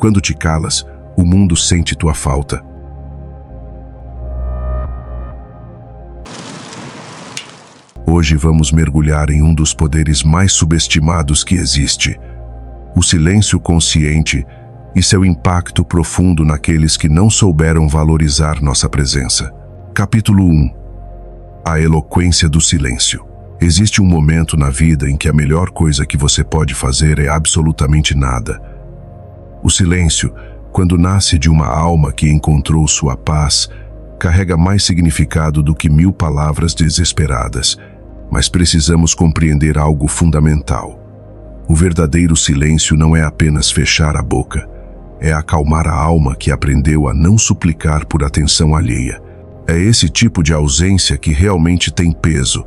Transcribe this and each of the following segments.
Quando te calas, o mundo sente tua falta. Hoje vamos mergulhar em um dos poderes mais subestimados que existe: o silêncio consciente e seu impacto profundo naqueles que não souberam valorizar nossa presença. Capítulo 1. A eloquência do silêncio. Existe um momento na vida em que a melhor coisa que você pode fazer é absolutamente nada. O silêncio, quando nasce de uma alma que encontrou sua paz, carrega mais significado do que 1000 palavras desesperadas. Mas precisamos compreender algo fundamental. O verdadeiro silêncio não é apenas fechar a boca, é acalmar a alma que aprendeu a não suplicar por atenção alheia. É esse tipo de ausência que realmente tem peso,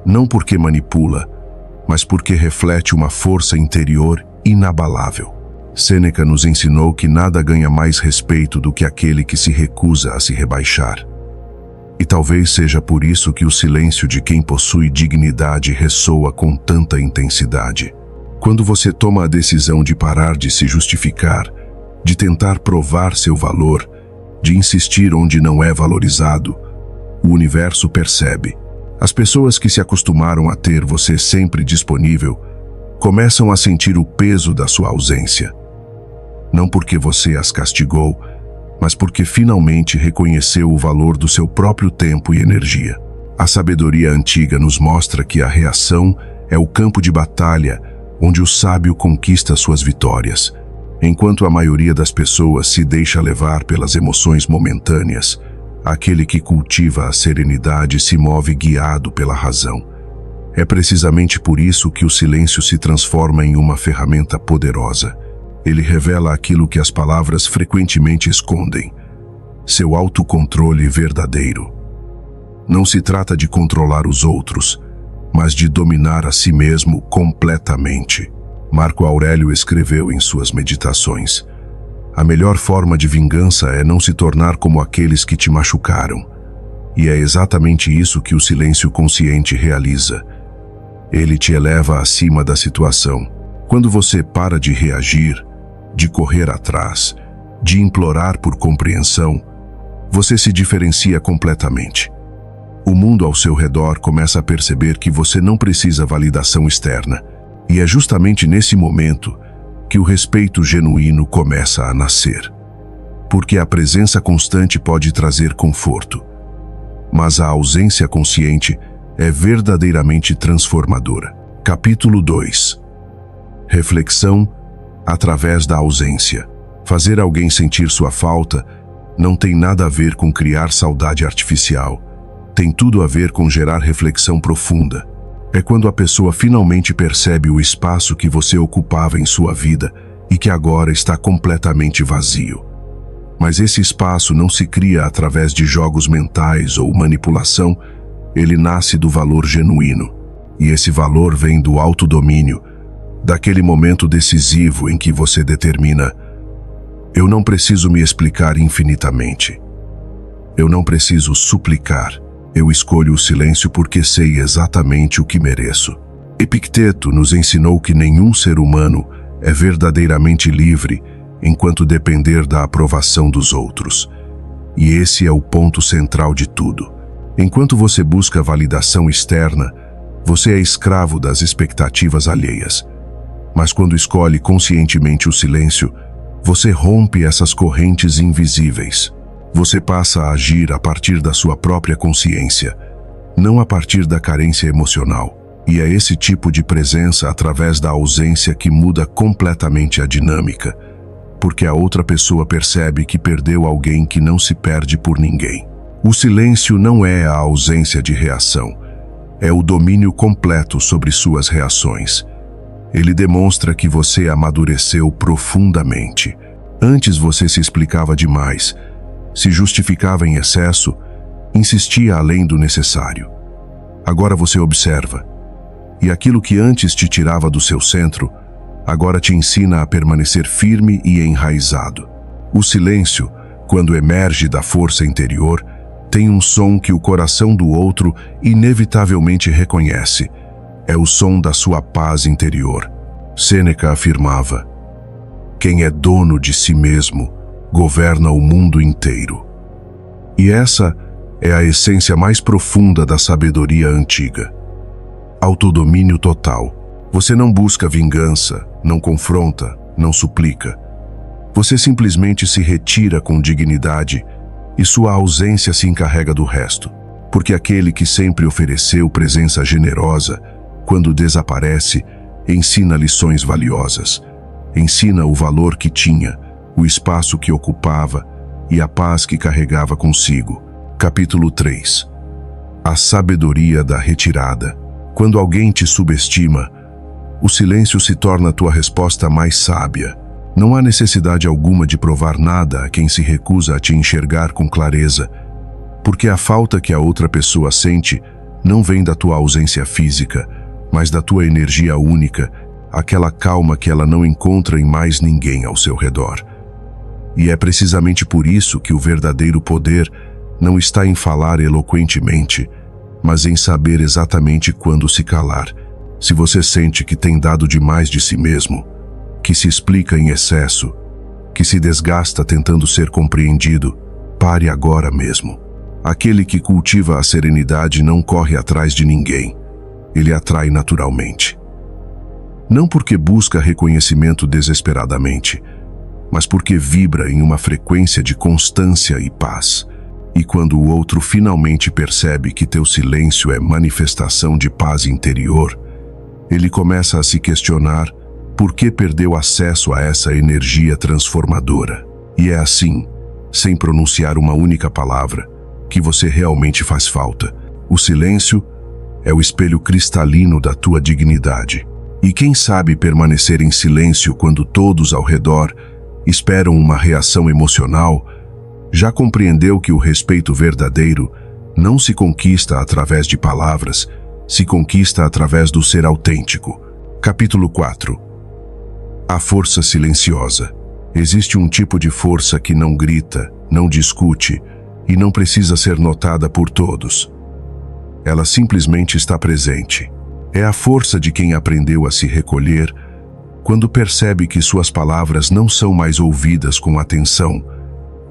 não porque manipula, mas porque reflete uma força interior inabalável. Sêneca nos ensinou que nada ganha mais respeito do que aquele que se recusa a se rebaixar. E talvez seja por isso que o silêncio de quem possui dignidade ressoa com tanta intensidade. Quando você toma a decisão de parar de se justificar, de tentar provar seu valor, de insistir onde não é valorizado, o universo percebe. As pessoas que se acostumaram a ter você sempre disponível começam a sentir o peso da sua ausência. Não porque você as castigou, mas porque finalmente reconheceu o valor do seu próprio tempo e energia. A sabedoria antiga nos mostra que a reação é o campo de batalha onde o sábio conquista suas vitórias. Enquanto a maioria das pessoas se deixa levar pelas emoções momentâneas, aquele que cultiva a serenidade se move guiado pela razão. É precisamente por isso que o silêncio se transforma em uma ferramenta poderosa. Ele revela aquilo que as palavras frequentemente escondem: seu autocontrole verdadeiro. Não se trata de controlar os outros, mas de dominar a si mesmo completamente. Marco Aurélio escreveu em suas meditações: a melhor forma de vingança é não se tornar como aqueles que te machucaram. E é exatamente isso que o silêncio consciente realiza. Ele te eleva acima da situação. Quando você para de reagir, de correr atrás, de implorar por compreensão, você se diferencia completamente. O mundo ao seu redor começa a perceber que você não precisa validação externa. E é justamente nesse momento que o respeito genuíno começa a nascer. Porque a presença constante pode trazer conforto, mas a ausência consciente é verdadeiramente transformadora. Capítulo 2. Reflexão através da ausência. Fazer alguém sentir sua falta não tem nada a ver com criar saudade artificial. Tem tudo a ver com gerar reflexão profunda. É quando a pessoa finalmente percebe o espaço que você ocupava em sua vida e que agora está completamente vazio. Mas esse espaço não se cria através de jogos mentais ou manipulação, ele nasce do valor genuíno. E esse valor vem do autodomínio, daquele momento decisivo em que você determina: eu não preciso me explicar infinitamente. Eu não preciso suplicar. Eu escolho o silêncio porque sei exatamente o que mereço. Epicteto nos ensinou que nenhum ser humano é verdadeiramente livre enquanto depender da aprovação dos outros. E esse é o ponto central de tudo. Enquanto você busca validação externa, você é escravo das expectativas alheias. Mas quando escolhe conscientemente o silêncio, você rompe essas correntes invisíveis. Você passa a agir a partir da sua própria consciência, não a partir da carência emocional. E é esse tipo de presença através da ausência que muda completamente a dinâmica, porque a outra pessoa percebe que perdeu alguém que não se perde por ninguém. O silêncio não é a ausência de reação, é o domínio completo sobre suas reações. Ele demonstra que você amadureceu profundamente. Antes você se explicava demais, se justificava em excesso, insistia além do necessário. Agora você observa, e aquilo que antes te tirava do seu centro, agora te ensina a permanecer firme e enraizado. O silêncio, quando emerge da força interior, tem um som que o coração do outro inevitavelmente reconhece. É o som da sua paz interior. Sêneca afirmava: Quem é dono de si mesmo, governa o mundo inteiro. E essa é a essência mais profunda da sabedoria antiga. Autodomínio total. Você não busca vingança, não confronta, não suplica. Você simplesmente se retira com dignidade e sua ausência se encarrega do resto. Porque aquele que sempre ofereceu presença generosa, quando desaparece, ensina lições valiosas. Ensina o valor que tinha, o espaço que ocupava e a paz que carregava consigo. Capítulo 3. A sabedoria da retirada. Quando alguém te subestima, o silêncio se torna tua resposta mais sábia. Não há necessidade alguma de provar nada a quem se recusa a te enxergar com clareza, porque a falta que a outra pessoa sente não vem da tua ausência física, mas da tua energia única, aquela calma que ela não encontra em mais ninguém ao seu redor. E é precisamente por isso que o verdadeiro poder não está em falar eloquentemente, mas em saber exatamente quando se calar. Se você sente que tem dado demais de si mesmo, que se explica em excesso, que se desgasta tentando ser compreendido, pare agora mesmo. Aquele que cultiva a serenidade não corre atrás de ninguém. Ele atrai naturalmente. Não porque busca reconhecimento desesperadamente, mas porque vibra em uma frequência de constância e paz. E quando o outro finalmente percebe que teu silêncio é manifestação de paz interior, ele começa a se questionar por que perdeu acesso a essa energia transformadora. E é assim, sem pronunciar uma única palavra, que você realmente faz falta. O silêncio é o espelho cristalino da tua dignidade. E quem sabe permanecer em silêncio quando todos ao redor esperam uma reação emocional, já compreendeu que o respeito verdadeiro não se conquista através de palavras, se conquista através do ser autêntico. Capítulo 4. A força silenciosa. Existe um tipo de força que não grita, não discute e não precisa ser notada por todos. Ela simplesmente está presente. É a força de quem aprendeu a se recolher quando percebe que suas palavras não são mais ouvidas com atenção,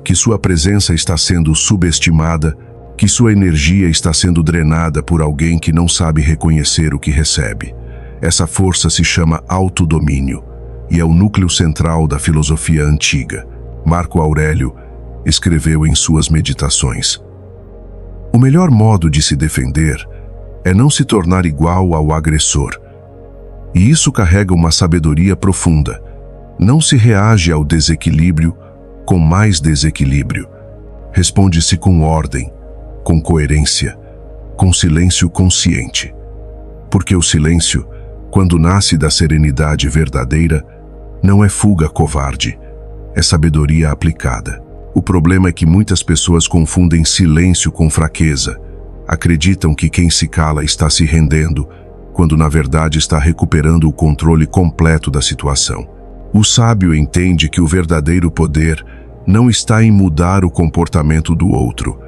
que sua presença está sendo subestimada, que sua energia está sendo drenada por alguém que não sabe reconhecer o que recebe. Essa força se chama autodomínio e é o núcleo central da filosofia antiga. Marco Aurélio escreveu em suas meditações: o melhor modo de se defender é não se tornar igual ao agressor. E isso carrega uma sabedoria profunda. Não se reage ao desequilíbrio com mais desequilíbrio. Responde-se com ordem, com coerência, com silêncio consciente. Porque o silêncio, quando nasce da serenidade verdadeira, não é fuga covarde, é sabedoria aplicada. O problema é que muitas pessoas confundem silêncio com fraqueza. Acreditam que quem se cala está se rendendo, quando na verdade está recuperando o controle completo da situação. O sábio entende que o verdadeiro poder não está em mudar o comportamento do outro,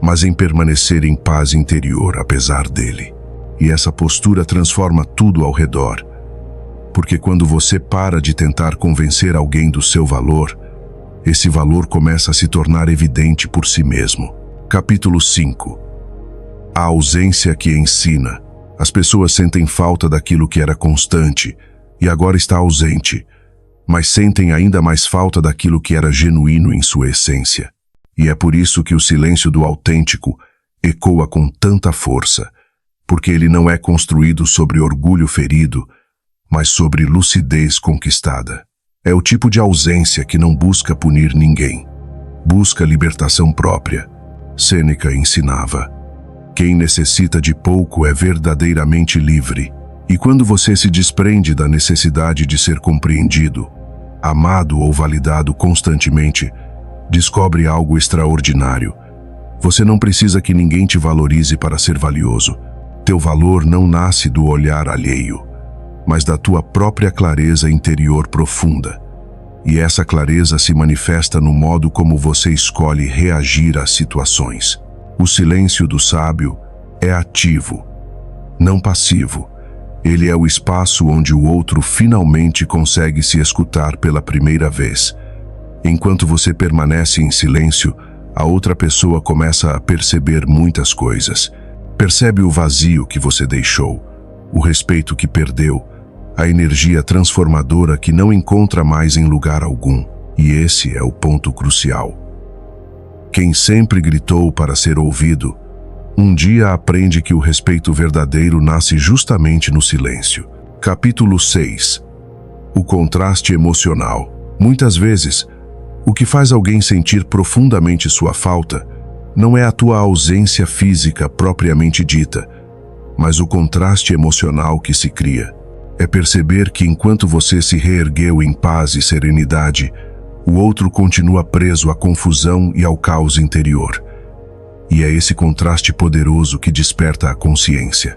mas em permanecer em paz interior apesar dele. E essa postura transforma tudo ao redor. Porque quando você para de tentar convencer alguém do seu valor, esse valor começa a se tornar evidente por si mesmo. Capítulo 5. A ausência que ensina. As pessoas sentem falta daquilo que era constante e agora está ausente, mas sentem ainda mais falta daquilo que era genuíno em sua essência. E é por isso que o silêncio do autêntico ecoa com tanta força, porque ele não é construído sobre orgulho ferido, mas sobre lucidez conquistada. É o tipo de ausência que não busca punir ninguém, busca libertação própria. Sêneca ensinava: quem necessita de pouco é verdadeiramente livre. E quando você se desprende da necessidade de ser compreendido, amado ou validado constantemente, descobre algo extraordinário. Você não precisa que ninguém te valorize para ser valioso. Teu valor não nasce do olhar alheio, mas da tua própria clareza interior profunda. E essa clareza se manifesta no modo como você escolhe reagir às situações. O silêncio do sábio é ativo, não passivo. Ele é o espaço onde o outro finalmente consegue se escutar pela primeira vez. Enquanto você permanece em silêncio, a outra pessoa começa a perceber muitas coisas. Percebe o vazio que você deixou, o respeito que perdeu, a energia transformadora que não encontra mais em lugar algum. E esse é o ponto crucial. Quem sempre gritou para ser ouvido, um dia aprende que o respeito verdadeiro nasce justamente no silêncio. Capítulo 6. O contraste emocional. Muitas vezes, o que faz alguém sentir profundamente sua falta não é a tua ausência física propriamente dita, mas o contraste emocional que se cria. É perceber que enquanto você se reergueu em paz e serenidade, o outro continua preso à confusão e ao caos interior. E é esse contraste poderoso que desperta a consciência.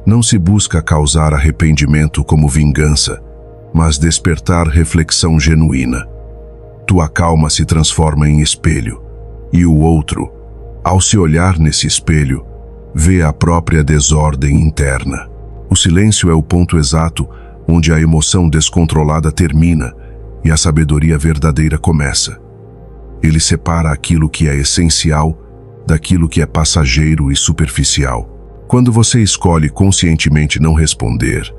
Não se busca causar arrependimento como vingança, mas despertar reflexão genuína. Tua calma se transforma em espelho, e o outro, ao se olhar nesse espelho, vê a própria desordem interna. O silêncio é o ponto exato onde a emoção descontrolada termina e a sabedoria verdadeira começa. Ele separa aquilo que é essencial daquilo que é passageiro e superficial. Quando você escolhe conscientemente não responder,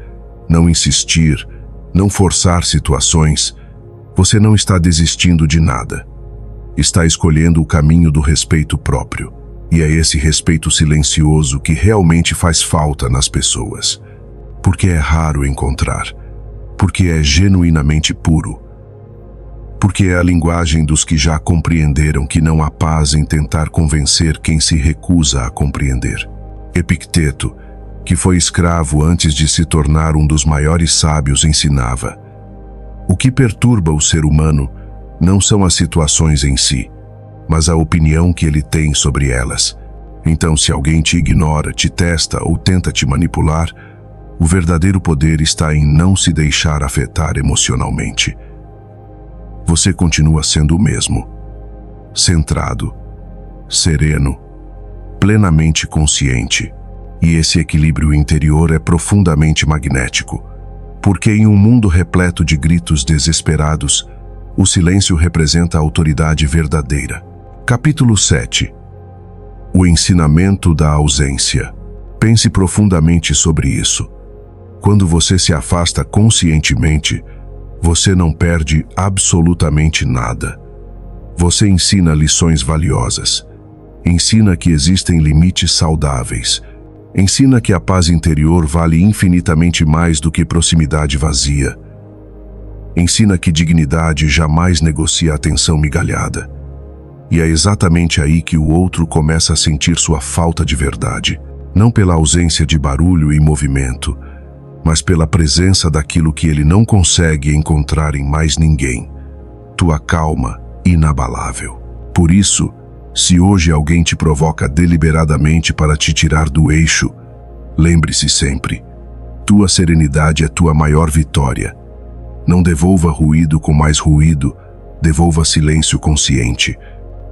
não insistir, não forçar situações, você não está desistindo de nada. Está escolhendo o caminho do respeito próprio. E é esse respeito silencioso que realmente faz falta nas pessoas. Porque é raro encontrar. Porque é genuinamente puro. Porque é a linguagem dos que já compreenderam que não há paz em tentar convencer quem se recusa a compreender. Epicteto, que foi escravo antes de se tornar um dos maiores sábios, ensinava: o que perturba o ser humano não são as situações em si, mas a opinião que ele tem sobre elas. Então, se alguém te ignora, te testa ou tenta te manipular, o verdadeiro poder está em não se deixar afetar emocionalmente. Você continua sendo o mesmo, centrado, sereno, plenamente consciente. E esse equilíbrio interior é profundamente magnético, porque em um mundo repleto de gritos desesperados, o silêncio representa a autoridade verdadeira. Capítulo 7. O ensinamento da ausência. Pense profundamente sobre isso. Quando você se afasta conscientemente, você não perde absolutamente nada. Você ensina lições valiosas. Ensina que existem limites saudáveis. Ensina que a paz interior vale infinitamente mais do que proximidade vazia. Ensina que dignidade jamais negocia atenção migalhada. E é exatamente aí que o outro começa a sentir sua falta de verdade, não pela ausência de barulho e movimento, mas pela presença daquilo que ele não consegue encontrar em mais ninguém: tua calma inabalável. Por isso, se hoje alguém te provoca deliberadamente para te tirar do eixo, lembre-se sempre: tua serenidade é tua maior vitória. Não devolva ruído com mais ruído, devolva silêncio consciente.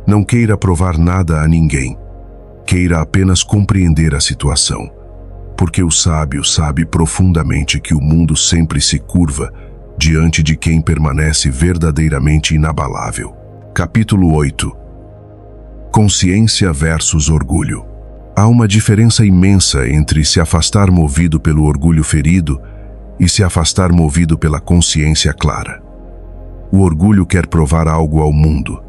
Não queira provar nada a ninguém. Queira apenas compreender a situação. Porque o sábio sabe profundamente que o mundo sempre se curva diante de quem permanece verdadeiramente inabalável. Capítulo 8. Consciência versus orgulho. Há uma diferença imensa entre se afastar movido pelo orgulho ferido e se afastar movido pela consciência clara. O orgulho quer provar algo ao mundo.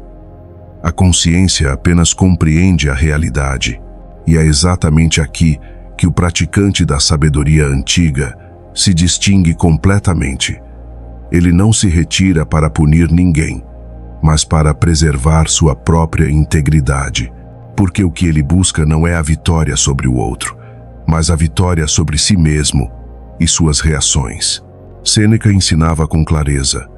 A consciência apenas compreende a realidade, e é exatamente aqui que o praticante da sabedoria antiga se distingue completamente. Ele não se retira para punir ninguém, mas para preservar sua própria integridade, porque o que ele busca não é a vitória sobre o outro, mas a vitória sobre si mesmo e suas reações. Sêneca ensinava com clareza: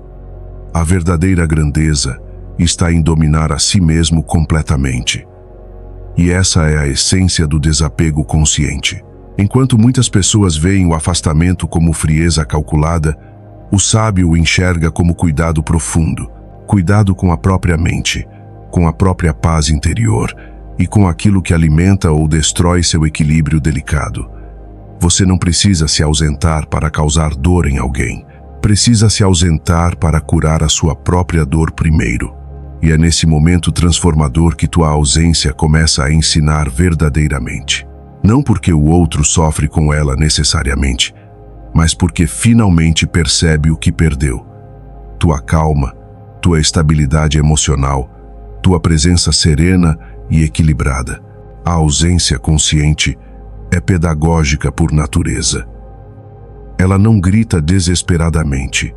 a verdadeira grandeza está em dominar a si mesmo completamente. E essa é a essência do desapego consciente. Enquanto muitas pessoas veem o afastamento como frieza calculada, o sábio o enxerga como cuidado profundo, cuidado com a própria mente, com a própria paz interior e com aquilo que alimenta ou destrói seu equilíbrio delicado. Você não precisa se ausentar para causar dor em alguém. Precisa se ausentar para curar a sua própria dor primeiro. E é nesse momento transformador que tua ausência começa a ensinar verdadeiramente. Não porque o outro sofre com ela necessariamente, mas porque finalmente percebe o que perdeu. Tua calma, tua estabilidade emocional, tua presença serena e equilibrada. A ausência consciente é pedagógica por natureza. Ela não grita desesperadamente,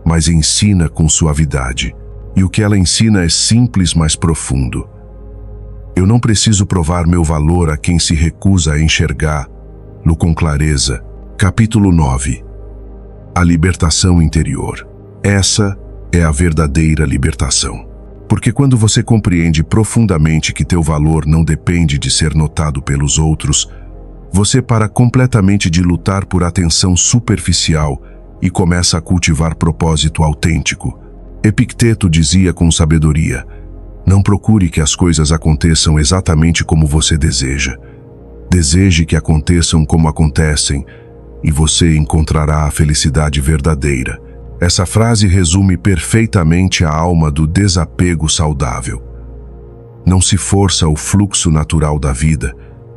mas ensina com suavidade. E o que ela ensina é simples, mas profundo. Eu não preciso provar meu valor a quem se recusa a enxergá-lo com clareza. Capítulo 9. A libertação interior. Essa é a verdadeira libertação. Porque quando você compreende profundamente que teu valor não depende de ser notado pelos outros, você para completamente de lutar por atenção superficial e começa a cultivar propósito autêntico. Epicteto dizia com sabedoria: não procure que as coisas aconteçam exatamente como você deseja. Deseje que aconteçam como acontecem, e você encontrará a felicidade verdadeira. Essa frase resume perfeitamente a alma do desapego saudável. Não se força o fluxo natural da vida,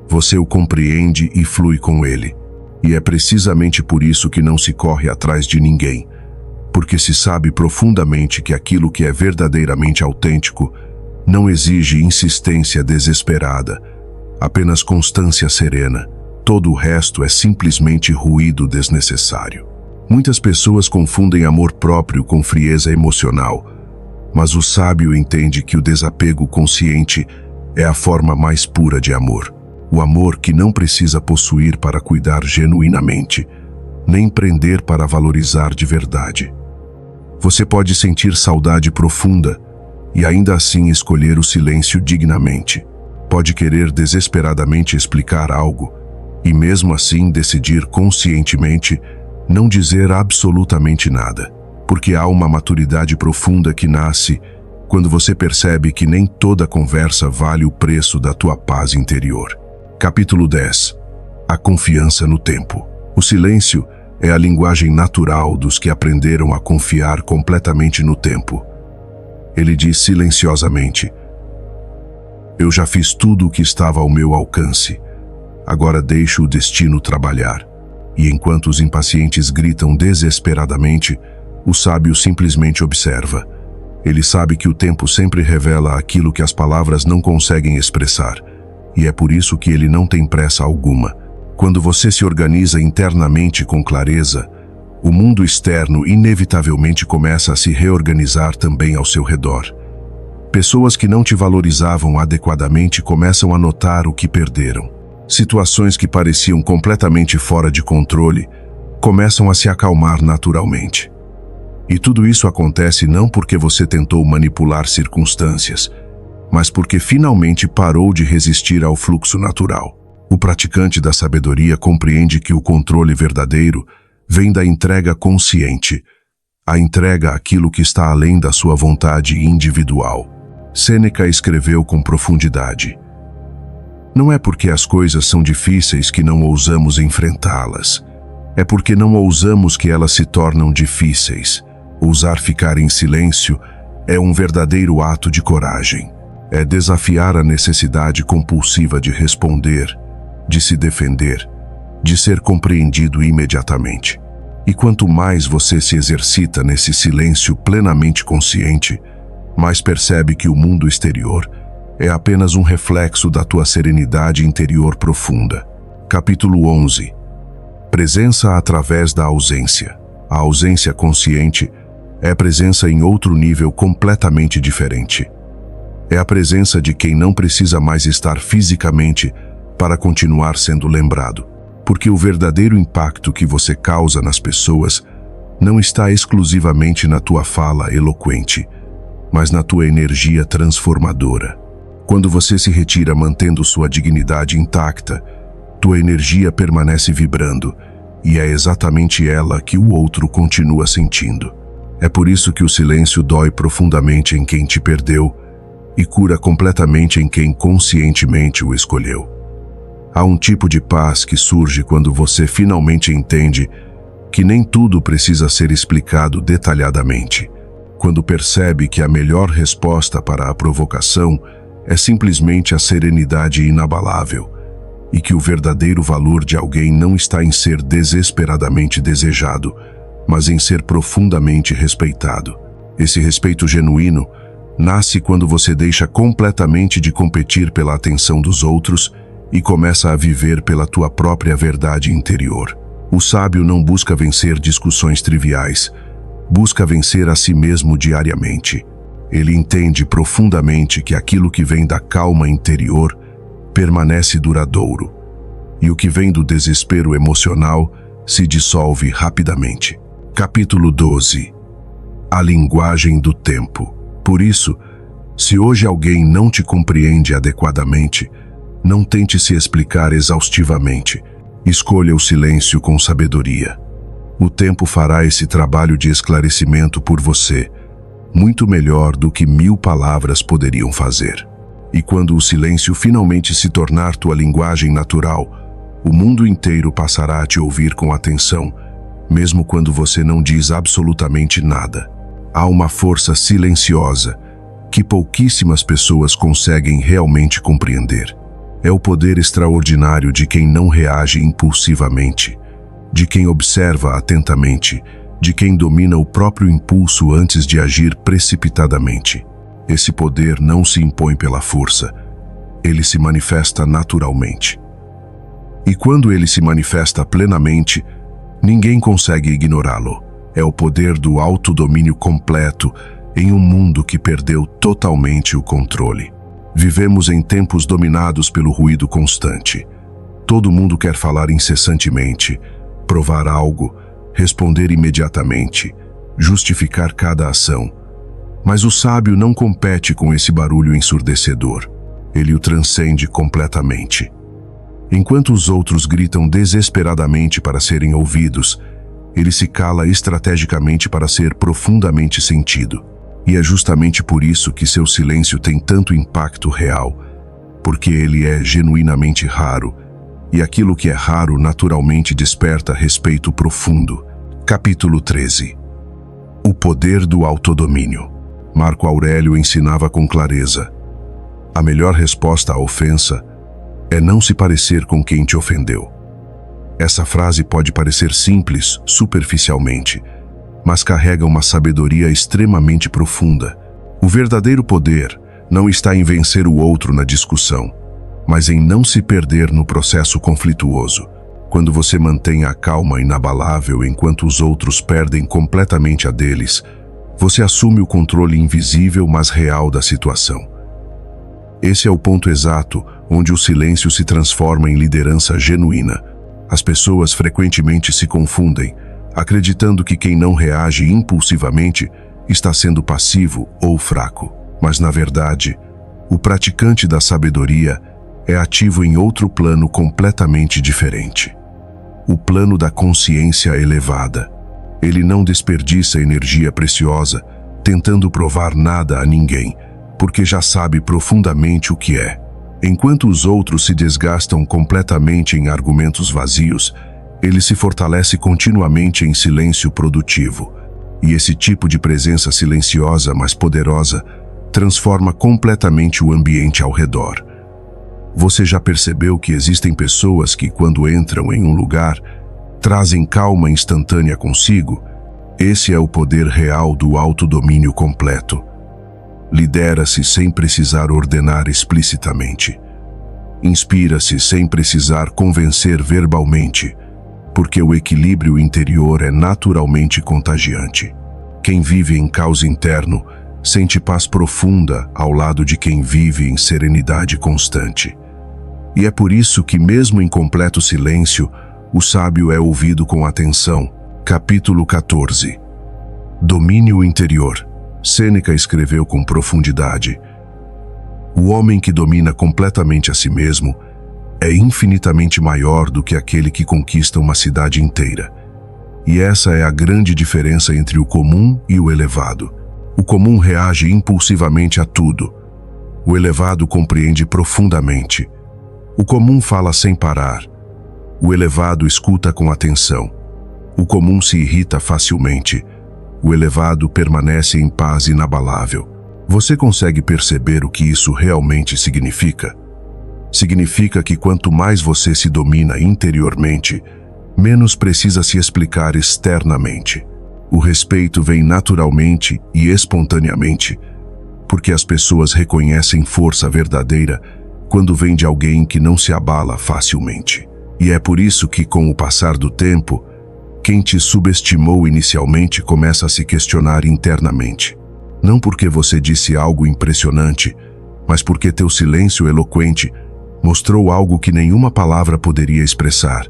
você o compreende e flui com ele. E é precisamente por isso que não se corre atrás de ninguém, porque se sabe profundamente que aquilo que é verdadeiramente autêntico não exige insistência desesperada, apenas constância serena. Todo o resto é simplesmente ruído desnecessário. Muitas pessoas confundem amor próprio com frieza emocional, mas o sábio entende que o desapego consciente é a forma mais pura de amor. O amor que não precisa possuir para cuidar genuinamente, nem prender para valorizar de verdade. Você pode sentir saudade profunda e ainda assim escolher o silêncio dignamente. Pode querer desesperadamente explicar algo e mesmo assim decidir conscientemente não dizer absolutamente nada, porque há uma maturidade profunda que nasce quando você percebe que nem toda conversa vale o preço da tua paz interior. Capítulo 10. A confiança no tempo. O silêncio é a linguagem natural dos que aprenderam a confiar completamente no tempo. Ele diz silenciosamente: eu já fiz tudo o que estava ao meu alcance. Agora deixo o destino trabalhar. E enquanto os impacientes gritam desesperadamente, o sábio simplesmente observa. Ele sabe que o tempo sempre revela aquilo que as palavras não conseguem expressar, e é por isso que ele não tem pressa alguma. Quando você se organiza internamente com clareza, o mundo externo inevitavelmente começa a se reorganizar também ao seu redor. Pessoas que não te valorizavam adequadamente começam a notar o que perderam. Situações que pareciam completamente fora de controle começam a se acalmar naturalmente. E tudo isso acontece não porque você tentou manipular circunstâncias, mas porque finalmente parou de resistir ao fluxo natural. O praticante da sabedoria compreende que o controle verdadeiro vem da entrega consciente, a entrega àquilo que está além da sua vontade individual. Sêneca escreveu com profundidade: não é porque as coisas são difíceis que não ousamos enfrentá-las. É porque não ousamos que elas se tornam difíceis. Ousar ficar em silêncio é um verdadeiro ato de coragem. É desafiar a necessidade compulsiva de responder, de se defender, de ser compreendido imediatamente. E quanto mais você se exercita nesse silêncio plenamente consciente, mais percebe que o mundo exterior é apenas um reflexo da tua serenidade interior profunda. Capítulo 11. Presença através da ausência. A ausência consciente é presença em outro nível completamente diferente. É a presença de quem não precisa mais estar fisicamente para continuar sendo lembrado, porque o verdadeiro impacto que você causa nas pessoas não está exclusivamente na tua fala eloquente, mas na tua energia transformadora. Quando você se retira mantendo sua dignidade intacta, tua energia permanece vibrando, e é exatamente ela que o outro continua sentindo. É por isso que o silêncio dói profundamente em quem te perdeu e cura completamente em quem conscientemente o escolheu. Há um tipo de paz que surge quando você finalmente entende que nem tudo precisa ser explicado detalhadamente. Quando percebe que a melhor resposta para a provocação é simplesmente a serenidade inabalável e que o verdadeiro valor de alguém não está em ser desesperadamente desejado, mas em ser profundamente respeitado. Esse respeito genuíno nasce quando você deixa completamente de competir pela atenção dos outros e começa a viver pela tua própria verdade interior. O sábio não busca vencer discussões triviais, busca vencer a si mesmo diariamente. Ele entende profundamente que aquilo que vem da calma interior permanece duradouro, e o que vem do desespero emocional se dissolve rapidamente. Capítulo 12. A linguagem do tempo. Por isso, se hoje alguém não te compreende adequadamente, não tente se explicar exaustivamente. Escolha o silêncio com sabedoria. O tempo fará esse trabalho de esclarecimento por você, muito melhor do que 1000 palavras poderiam fazer. E quando o silêncio finalmente se tornar tua linguagem natural, o mundo inteiro passará a te ouvir com atenção, mesmo quando você não diz absolutamente nada. Há uma força silenciosa que pouquíssimas pessoas conseguem realmente compreender. É o poder extraordinário de quem não reage impulsivamente, de quem observa atentamente, de quem domina o próprio impulso antes de agir precipitadamente. Esse poder não se impõe pela força, ele se manifesta naturalmente. E quando ele se manifesta plenamente, ninguém consegue ignorá-lo. É o poder do autodomínio completo em um mundo que perdeu totalmente o controle. Vivemos em tempos dominados pelo ruído constante. Todo mundo quer falar incessantemente, provar algo, responder imediatamente, justificar cada ação. Mas o sábio não compete com esse barulho ensurdecedor. Ele o transcende completamente. Enquanto os outros gritam desesperadamente para serem ouvidos, ele se cala estrategicamente para ser profundamente sentido. E é justamente por isso que seu silêncio tem tanto impacto real, porque ele é genuinamente raro, e aquilo que é raro naturalmente desperta respeito profundo. Capítulo 13. O poder do autodomínio. Marco Aurélio ensinava com clareza: a melhor resposta à ofensa é não se parecer com quem te ofendeu. Essa frase pode parecer simples, superficialmente, mas carrega uma sabedoria extremamente profunda. O verdadeiro poder não está em vencer o outro na discussão, mas em não se perder no processo conflituoso. Quando você mantém a calma inabalável enquanto os outros perdem completamente a deles, você assume o controle invisível, mas real da situação. Esse é o ponto exato onde o silêncio se transforma em liderança genuína. As pessoas frequentemente se confundem, acreditando que quem não reage impulsivamente está sendo passivo ou fraco. Mas, na verdade, o praticante da sabedoria é ativo em outro plano completamente diferente. O plano da consciência elevada. Ele não desperdiça energia preciosa tentando provar nada a ninguém, porque já sabe profundamente o que é. Enquanto os outros se desgastam completamente em argumentos vazios, ele se fortalece continuamente em silêncio produtivo. E esse tipo de presença silenciosa, mas poderosa, transforma completamente o ambiente ao redor. Você já percebeu que existem pessoas que, quando entram em um lugar, trazem calma instantânea consigo? Esse é o poder real do autodomínio completo. Lidera-se sem precisar ordenar explicitamente. Inspira-se sem precisar convencer verbalmente, porque o equilíbrio interior é naturalmente contagiante. Quem vive em caos interno sente paz profunda ao lado de quem vive em serenidade constante. E é por isso que, mesmo em completo silêncio, o sábio é ouvido com atenção. Capítulo 14. Domínio interior. Sêneca escreveu com profundidade: o homem que domina completamente a si mesmo é infinitamente maior do que aquele que conquista uma cidade inteira. E essa é a grande diferença entre o comum e o elevado. O comum reage impulsivamente a tudo. O elevado compreende profundamente. O comum fala sem parar. O elevado escuta com atenção. O comum se irrita facilmente. O elevado permanece em paz inabalável. Você consegue perceber o que isso realmente significa? Significa que quanto mais você se domina interiormente, menos precisa se explicar externamente. O respeito vem naturalmente e espontaneamente, porque as pessoas reconhecem força verdadeira quando vem de alguém que não se abala facilmente. E é por isso que, com o passar do tempo, quem te subestimou inicialmente começa a se questionar internamente. Não porque você disse algo impressionante, mas porque teu silêncio eloquente mostrou algo que nenhuma palavra poderia expressar,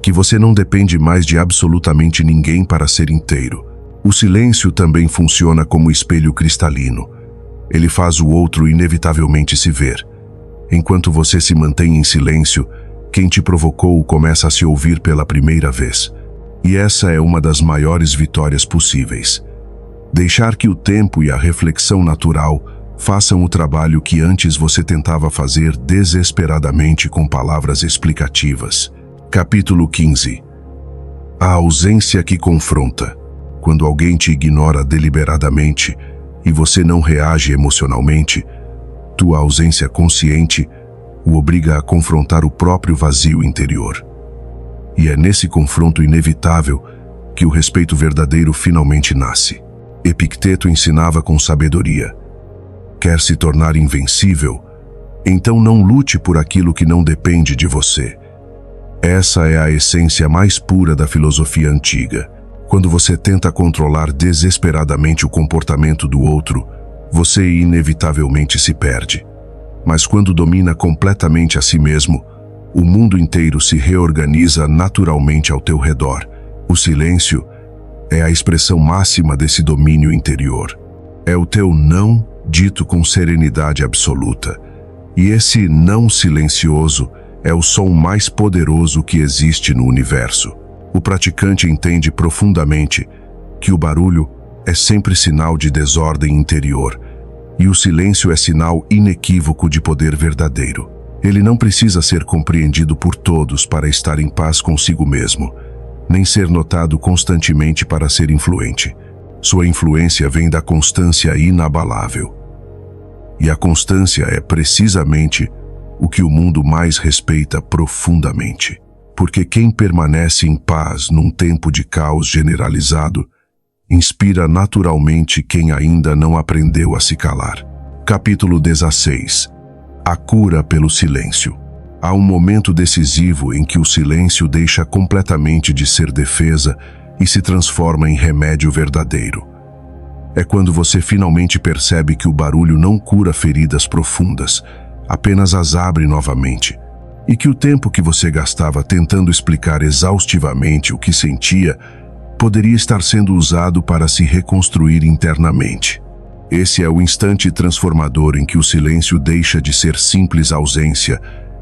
que você não depende mais de absolutamente ninguém para ser inteiro. O silêncio também funciona como espelho cristalino. Ele faz o outro inevitavelmente se ver. Enquanto você se mantém em silêncio, quem te provocou começa a se ouvir pela primeira vez. E essa é uma das maiores vitórias possíveis. Deixar que o tempo e a reflexão natural façam o trabalho que antes você tentava fazer desesperadamente com palavras explicativas. Capítulo 15. A ausência que confronta. Quando alguém te ignora deliberadamente e você não reage emocionalmente, tua ausência consciente o obriga a confrontar o próprio vazio interior. E é nesse confronto inevitável que o respeito verdadeiro finalmente nasce. Epicteto ensinava com sabedoria: quer se tornar invencível? Então não lute por aquilo que não depende de você. Essa é a essência mais pura da filosofia antiga. Quando você tenta controlar desesperadamente o comportamento do outro, você inevitavelmente se perde. Mas quando domina completamente a si mesmo, o mundo inteiro se reorganiza naturalmente ao teu redor. O silêncio é a expressão máxima desse domínio interior. É o teu não dito com serenidade absoluta. E esse não silencioso é o som mais poderoso que existe no universo. O praticante entende profundamente que o barulho é sempre sinal de desordem interior e o silêncio é sinal inequívoco de poder verdadeiro. Ele não precisa ser compreendido por todos para estar em paz consigo mesmo, nem ser notado constantemente para ser influente. Sua influência vem da constância inabalável. E a constância é precisamente o que o mundo mais respeita profundamente. Porque quem permanece em paz num tempo de caos generalizado, inspira naturalmente quem ainda não aprendeu a se calar. Capítulo 16. A cura pelo silêncio. Há um momento decisivo em que o silêncio deixa completamente de ser defesa e se transforma em remédio verdadeiro. É quando você finalmente percebe que o barulho não cura feridas profundas, apenas as abre novamente. E que o tempo que você gastava tentando explicar exaustivamente o que sentia poderia estar sendo usado para se reconstruir internamente. Esse é o instante transformador em que o silêncio deixa de ser simples ausência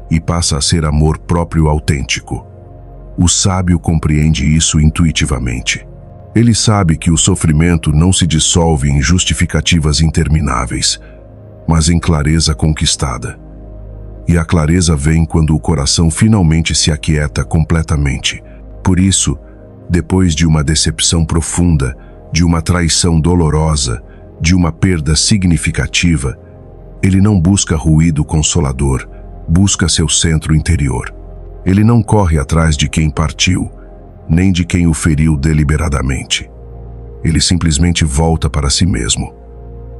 e passa a ser amor próprio autêntico. O sábio compreende isso intuitivamente. Ele sabe que o sofrimento não se dissolve em justificativas intermináveis, mas em clareza conquistada. E a clareza vem quando o coração finalmente se aquieta completamente. Por isso, depois de uma decepção profunda, de uma traição dolorosa, de uma perda significativa, ele não busca ruído consolador, busca seu centro interior. Ele não corre atrás de quem partiu, nem de quem o feriu deliberadamente. Ele simplesmente volta para si mesmo.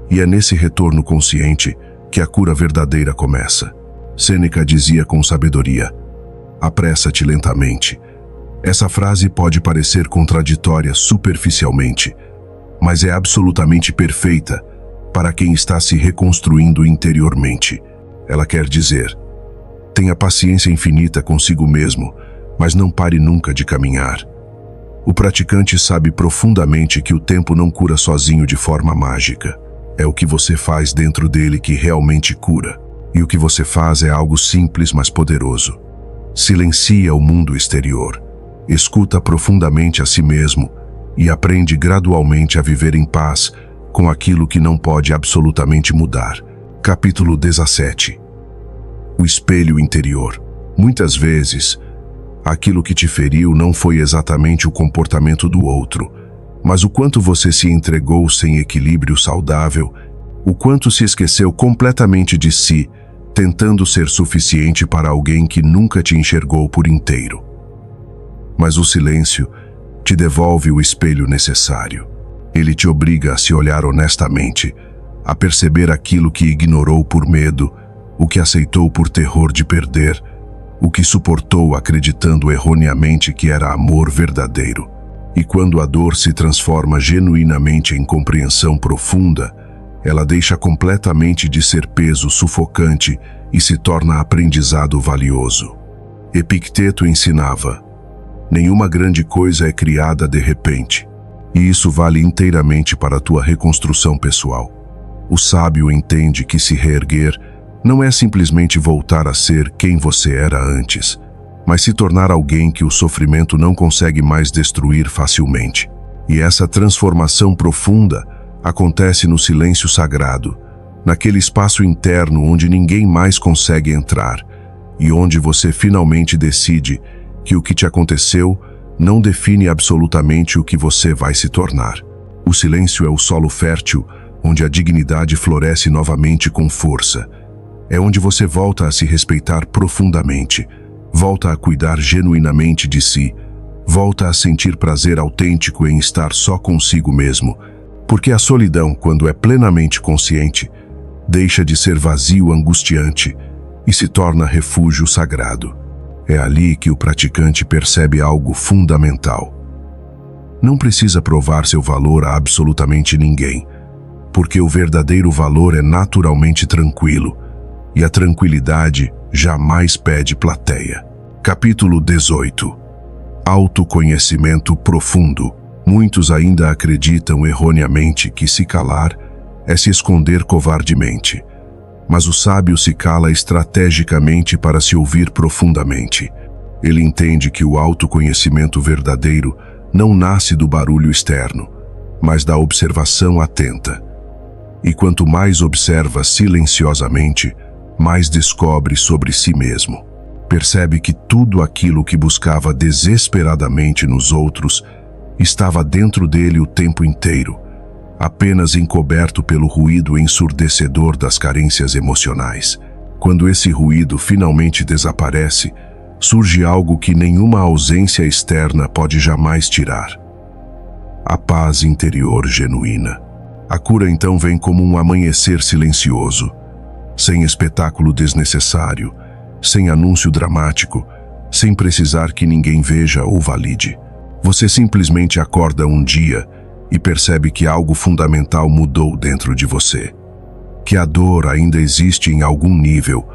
E é nesse retorno consciente que a cura verdadeira começa. Sêneca dizia com sabedoria: apressa-te lentamente. Essa frase pode parecer contraditória superficialmente, mas é absolutamente perfeita para quem está se reconstruindo interiormente. Ela quer dizer: tenha paciência infinita consigo mesmo, mas não pare nunca de caminhar. O praticante sabe profundamente que o tempo não cura sozinho de forma mágica. É o que você faz dentro dele que realmente cura. E o que você faz é algo simples, mas poderoso. Silencia o mundo exterior. Escuta profundamente a si mesmo e aprende gradualmente a viver em paz com aquilo que não pode absolutamente mudar. Capítulo 17. o espelho interior. Muitas vezes, aquilo que te feriu não foi exatamente o comportamento do outro, mas o quanto você se entregou sem equilíbrio saudável, o quanto se esqueceu completamente de si, tentando ser suficiente para alguém que nunca te enxergou por inteiro. Mas o silêncio te devolve o espelho necessário. Ele te obriga a se olhar honestamente, a perceber aquilo que ignorou por medo, o que aceitou por terror de perder, o que suportou acreditando erroneamente que era amor verdadeiro. E quando a dor se transforma genuinamente em compreensão profunda, ela deixa completamente de ser peso sufocante e se torna aprendizado valioso. Epicteto ensinava: nenhuma grande coisa é criada de repente, e isso vale inteiramente para a tua reconstrução pessoal. O sábio entende que se reerguer não é simplesmente voltar a ser quem você era antes, mas se tornar alguém que o sofrimento não consegue mais destruir facilmente. E essa transformação profunda acontece no silêncio sagrado, naquele espaço interno onde ninguém mais consegue entrar e onde você finalmente decide que o que te aconteceu não define absolutamente o que você vai se tornar. O silêncio é o solo fértil onde a dignidade floresce novamente com força. É onde você volta a se respeitar profundamente, volta a cuidar genuinamente de si, volta a sentir prazer autêntico em estar só consigo mesmo, porque a solidão, quando é plenamente consciente, deixa de ser vazio angustiante e se torna refúgio sagrado. É ali que o praticante percebe algo fundamental. Não precisa provar seu valor a absolutamente ninguém, porque o verdadeiro valor é naturalmente tranquilo, e a tranquilidade jamais pede plateia. Capítulo 18. Autoconhecimento profundo. Muitos ainda acreditam erroneamente que se calar é se esconder covardemente. Mas o sábio se cala estrategicamente para se ouvir profundamente. Ele entende que o autoconhecimento verdadeiro não nasce do barulho externo, mas da observação atenta. E quanto mais observa silenciosamente, mais descobre sobre si mesmo. Percebe que tudo aquilo que buscava desesperadamente nos outros estava dentro dele o tempo inteiro, apenas encoberto pelo ruído ensurdecedor das carências emocionais. Quando esse ruído finalmente desaparece, surge algo que nenhuma ausência externa pode jamais tirar: a paz interior genuína. A cura então vem como um amanhecer silencioso, sem espetáculo desnecessário, sem anúncio dramático, sem precisar que ninguém veja ou valide. Você simplesmente acorda um dia e percebe que algo fundamental mudou dentro de você. Que a dor ainda existe em algum nível,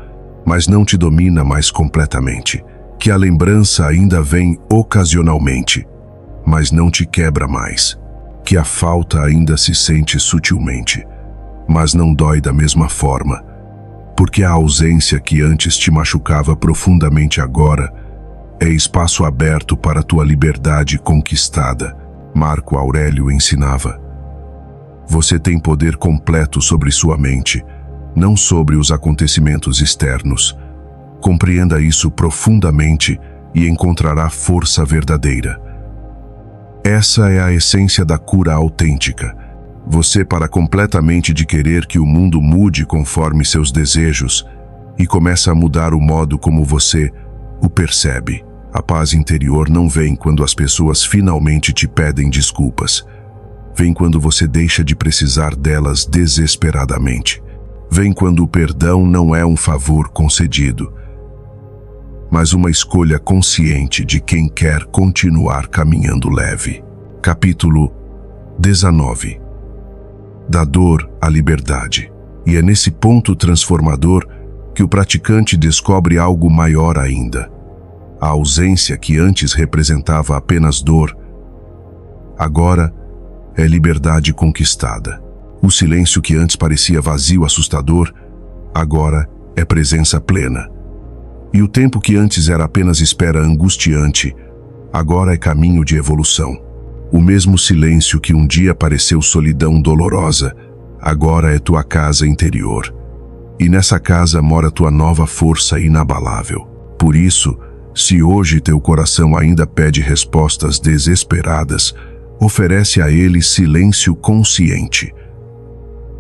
mas não te domina mais completamente. Que a lembrança ainda vem ocasionalmente, mas não te quebra mais. Que a falta ainda se sente sutilmente, mas não dói da mesma forma. Porque a ausência que antes te machucava profundamente agora é espaço aberto para a tua liberdade conquistada. Marco Aurélio ensinava: você tem poder completo sobre sua mente, não sobre os acontecimentos externos. Compreenda isso profundamente e encontrará força verdadeira. Essa é a essência da cura autêntica. Você para completamente de querer que o mundo mude conforme seus desejos e começa a mudar o modo como você o percebe. A paz interior não vem quando as pessoas finalmente te pedem desculpas. Vem quando você deixa de precisar delas desesperadamente. Vem quando o perdão não é um favor concedido, mas uma escolha consciente de quem quer continuar caminhando leve. Capítulo 19. Da dor à liberdade. E é nesse ponto transformador que o praticante descobre algo maior ainda. A ausência que antes representava apenas dor, agora é liberdade conquistada. O silêncio que antes parecia vazio assustador, agora é presença plena. E o tempo que antes era apenas espera angustiante, agora é caminho de evolução. O mesmo silêncio que um dia pareceu solidão dolorosa, agora é tua casa interior. E nessa casa mora tua nova força inabalável. Por isso, se hoje teu coração ainda pede respostas desesperadas, oferece a ele silêncio consciente.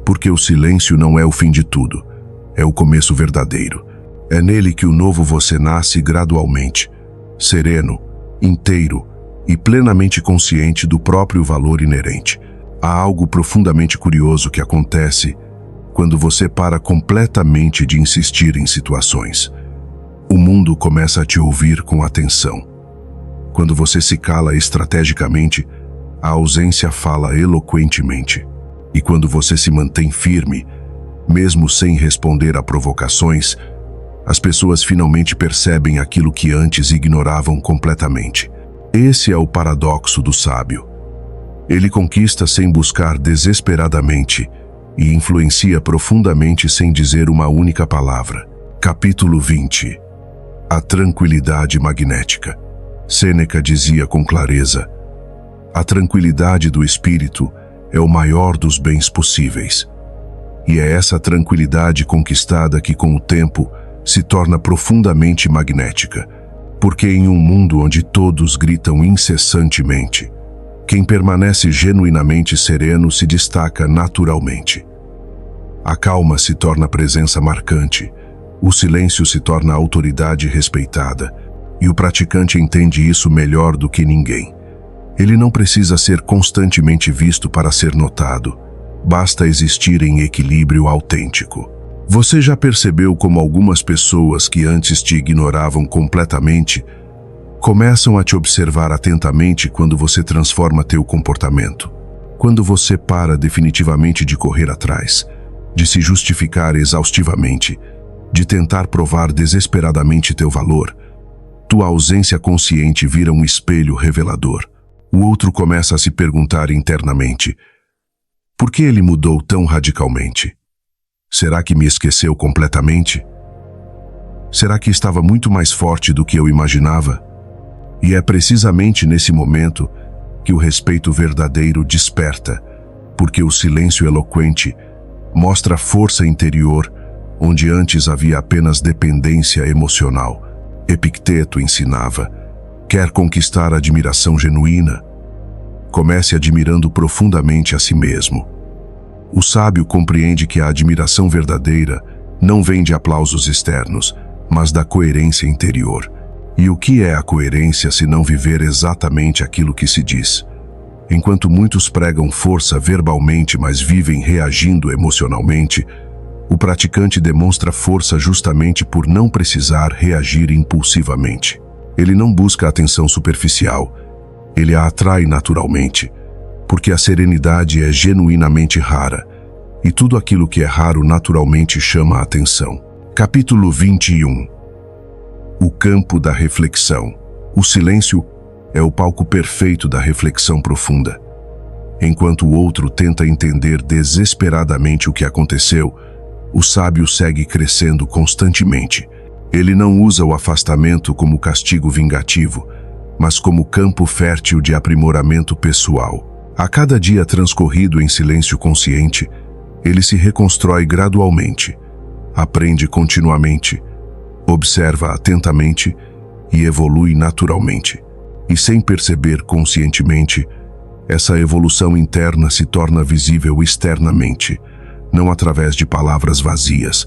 Porque o silêncio não é o fim de tudo, é o começo verdadeiro. É nele que o novo você nasce gradualmente, sereno, inteiro e plenamente consciente do próprio valor inerente. Há algo profundamente curioso que acontece quando você para completamente de insistir em situações. O mundo começa a te ouvir com atenção. Quando você se cala estrategicamente, a ausência fala eloquentemente. E quando você se mantém firme, mesmo sem responder a provocações, as pessoas finalmente percebem aquilo que antes ignoravam completamente. Esse é o paradoxo do sábio. Ele conquista sem buscar desesperadamente e influencia profundamente sem dizer uma única palavra. Capítulo 20. A tranquilidade magnética. Sêneca dizia com clareza: a tranquilidade do espírito é o maior dos bens possíveis. E é essa tranquilidade conquistada que, com o tempo, se torna profundamente magnética, porque em um mundo onde todos gritam incessantemente, quem permanece genuinamente sereno se destaca naturalmente. A calma se torna presença marcante, o silêncio se torna autoridade respeitada, e o praticante entende isso melhor do que ninguém. Ele não precisa ser constantemente visto para ser notado, basta existir em equilíbrio autêntico. Você já percebeu como algumas pessoas que antes te ignoravam completamente começam a te observar atentamente quando você transforma teu comportamento? Quando você para definitivamente de correr atrás, de se justificar exaustivamente, de tentar provar desesperadamente teu valor, tua ausência consciente vira um espelho revelador. O outro começa a se perguntar internamente: por que ele mudou tão radicalmente? Será que me esqueceu completamente? Será que estava muito mais forte do que eu imaginava? E é precisamente nesse momento que o respeito verdadeiro desperta, porque o silêncio eloquente mostra força interior onde antes havia apenas dependência emocional. Epicteto ensinava: quer conquistar a admiração genuína? Comece admirando profundamente a si mesmo. O sábio compreende que a admiração verdadeira não vem de aplausos externos, mas da coerência interior. E o que é a coerência se não viver exatamente aquilo que se diz? Enquanto muitos pregam força verbalmente, mas vivem reagindo emocionalmente, o praticante demonstra força justamente por não precisar reagir impulsivamente. Ele não busca atenção superficial, ele a atrai naturalmente, porque a serenidade é genuinamente rara, e tudo aquilo que é raro naturalmente chama a atenção. Capítulo 21. O campo da reflexão. O silêncio é o palco perfeito da reflexão profunda. Enquanto o outro tenta entender desesperadamente o que aconteceu, o sábio segue crescendo constantemente. Ele não usa o afastamento como castigo vingativo, mas como campo fértil de aprimoramento pessoal. A cada dia transcorrido em silêncio consciente, ele se reconstrói gradualmente, aprende continuamente, observa atentamente e evolui naturalmente. E sem perceber conscientemente, essa evolução interna se torna visível externamente, não através de palavras vazias,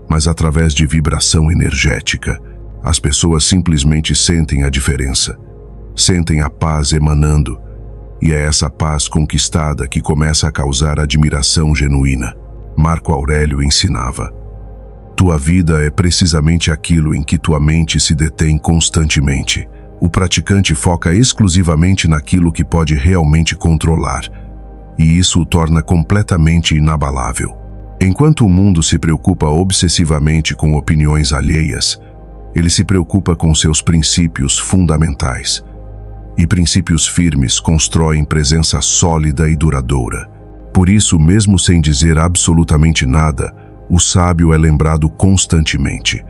mas através de vibração energética. As pessoas simplesmente sentem a diferença, sentem a paz emanando, e é essa paz conquistada que começa a causar admiração genuína. Marco Aurélio ensinava: tua vida é precisamente aquilo em que tua mente se detém constantemente. O praticante foca exclusivamente naquilo que pode realmente controlar, e isso o torna completamente inabalável. Enquanto o mundo se preocupa obsessivamente com opiniões alheias, ele se preocupa com seus princípios fundamentais. E princípios firmes constroem presença sólida e duradoura. Por isso, mesmo sem dizer absolutamente nada, o sábio é lembrado constantemente.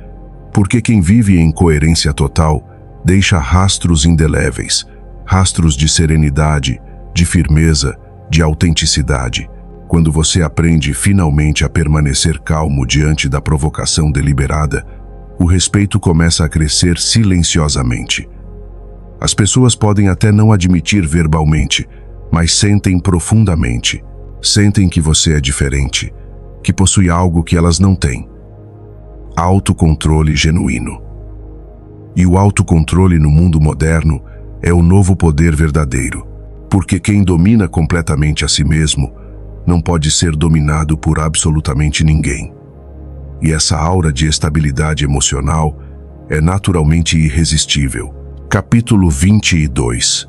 Porque quem vive em coerência total deixa rastros indeléveis, rastros de serenidade, de firmeza, de autenticidade. Quando você aprende finalmente a permanecer calmo diante da provocação deliberada, o respeito começa a crescer silenciosamente. As pessoas podem até não admitir verbalmente, mas sentem profundamente. Sentem que você é diferente, que possui algo que elas não têm. Autocontrole genuíno. E o autocontrole no mundo moderno é o novo poder verdadeiro, porque quem domina completamente a si mesmo não pode ser dominado por absolutamente ninguém. E essa aura de estabilidade emocional é naturalmente irresistível. Capítulo 22.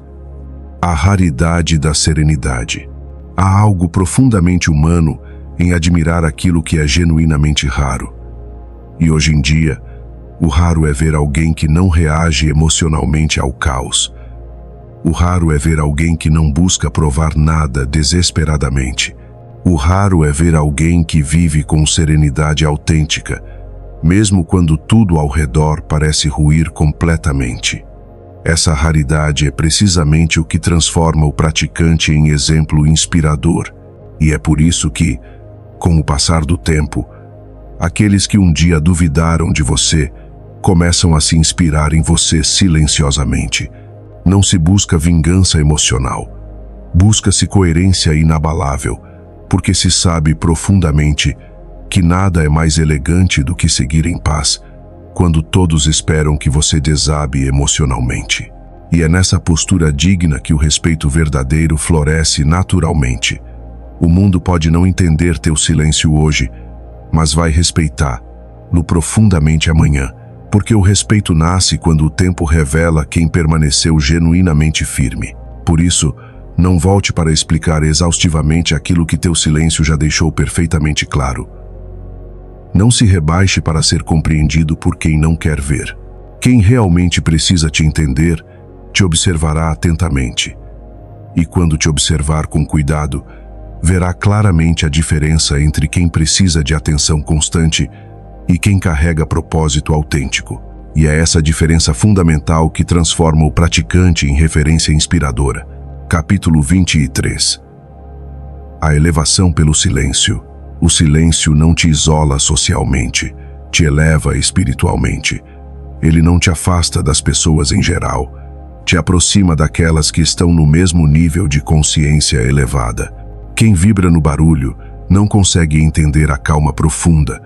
A raridade da serenidade. Há algo profundamente humano em admirar aquilo que é genuinamente raro. E hoje em dia, o raro é ver alguém que não reage emocionalmente ao caos. O raro é ver alguém que não busca provar nada desesperadamente. O raro é ver alguém que vive com serenidade autêntica, mesmo quando tudo ao redor parece ruir completamente. Essa raridade é precisamente o que transforma o praticante em exemplo inspirador, e é por isso que, com o passar do tempo, aqueles que um dia duvidaram de você começam a se inspirar em você silenciosamente. Não se busca vingança emocional, busca-se coerência inabalável, porque se sabe profundamente que nada é mais elegante do que seguir em paz quando todos esperam que você desabe emocionalmente. E é nessa postura digna que o respeito verdadeiro floresce naturalmente. O mundo pode não entender teu silêncio hoje, mas vai respeitar-lo profundamente amanhã, porque o respeito nasce quando o tempo revela quem permaneceu genuinamente firme. Por isso, não volte para explicar exaustivamente aquilo que teu silêncio já deixou perfeitamente claro. Não se rebaixe para ser compreendido por quem não quer ver. Quem realmente precisa te entender, te observará atentamente. E quando te observar com cuidado, verá claramente a diferença entre quem precisa de atenção constante e quem carrega propósito autêntico. E é essa diferença fundamental que transforma o praticante em referência inspiradora. Capítulo 23. A elevação pelo silêncio. O silêncio não te isola socialmente, te eleva espiritualmente. Ele não te afasta das pessoas em geral, te aproxima daquelas que estão no mesmo nível de consciência elevada. Quem vibra no barulho não consegue entender a calma profunda,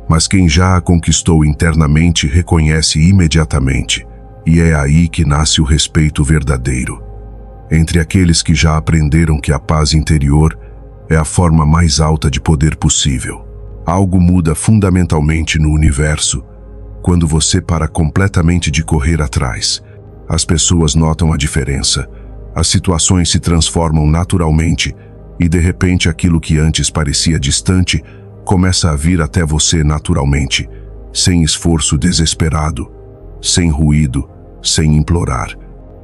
mas quem já a conquistou internamente reconhece imediatamente, e é aí que nasce o respeito verdadeiro. Entre aqueles que já aprenderam que a paz interior é a forma mais alta de poder possível. Algo muda fundamentalmente no universo quando você para completamente de correr atrás. As pessoas notam a diferença, as situações se transformam naturalmente e de repente aquilo que antes parecia distante começa a vir até você naturalmente, sem esforço desesperado, sem ruído, sem implorar.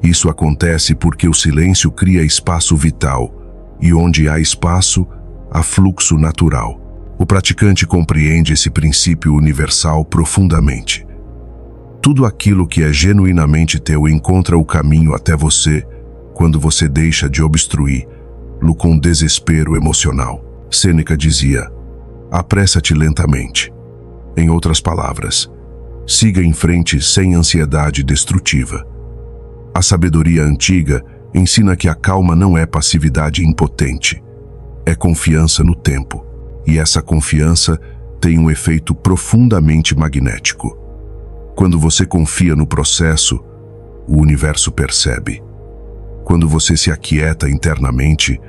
Isso acontece porque o silêncio cria espaço vital, e onde há espaço, há fluxo natural. O praticante compreende esse princípio universal profundamente. Tudo aquilo que é genuinamente teu encontra o caminho até você quando você deixa de obstruí-lo com desespero emocional. Sêneca dizia: apressa-te lentamente. Em outras palavras, siga em frente sem ansiedade destrutiva. A sabedoria antiga ensina que a calma não é passividade impotente, é confiança no tempo. E essa confiança tem um efeito profundamente magnético. Quando você confia no processo, o universo percebe. Quando você se aquieta internamente,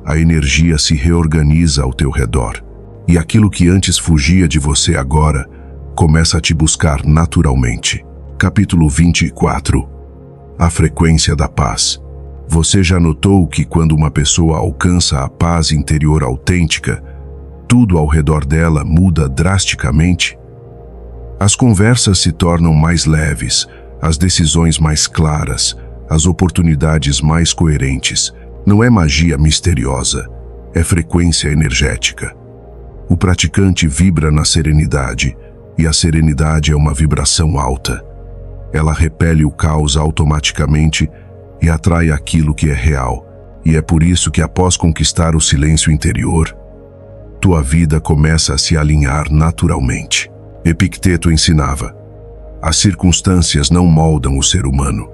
a energia se reorganiza ao teu redor. E aquilo que antes fugia de você agora começa a te buscar naturalmente. Capítulo 24. A frequência da paz. Você já notou que quando uma pessoa alcança a paz interior autêntica, tudo ao redor dela muda drasticamente? As conversas se tornam mais leves, as decisões mais claras, as oportunidades mais coerentes. Não é magia misteriosa, é frequência energética. O praticante vibra na serenidade, e a serenidade é uma vibração alta. Ela repele o caos automaticamente e atrai aquilo que é real. E é por isso que após conquistar o silêncio interior, tua vida começa a se alinhar naturalmente. Epicteto ensinava: as circunstâncias não moldam o ser humano,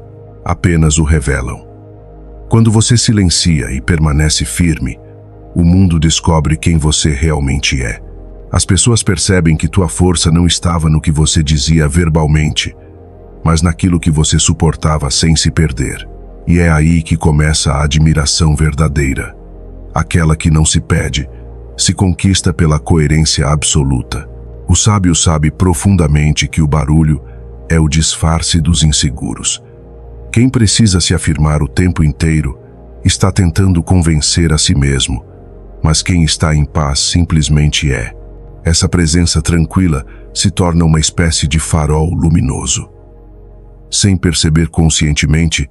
apenas o revelam. Quando você silencia e permanece firme, o mundo descobre quem você realmente é. As pessoas percebem que tua força não estava no que você dizia verbalmente, mas naquilo que você suportava sem se perder. E é aí que começa a admiração verdadeira. Aquela que não se pede, se conquista pela coerência absoluta. O sábio sabe profundamente que o barulho é o disfarce dos inseguros. Quem precisa se afirmar o tempo inteiro está tentando convencer a si mesmo, mas quem está em paz simplesmente é. Essa presença tranquila se torna uma espécie de farol luminoso. Sem perceber conscientemente,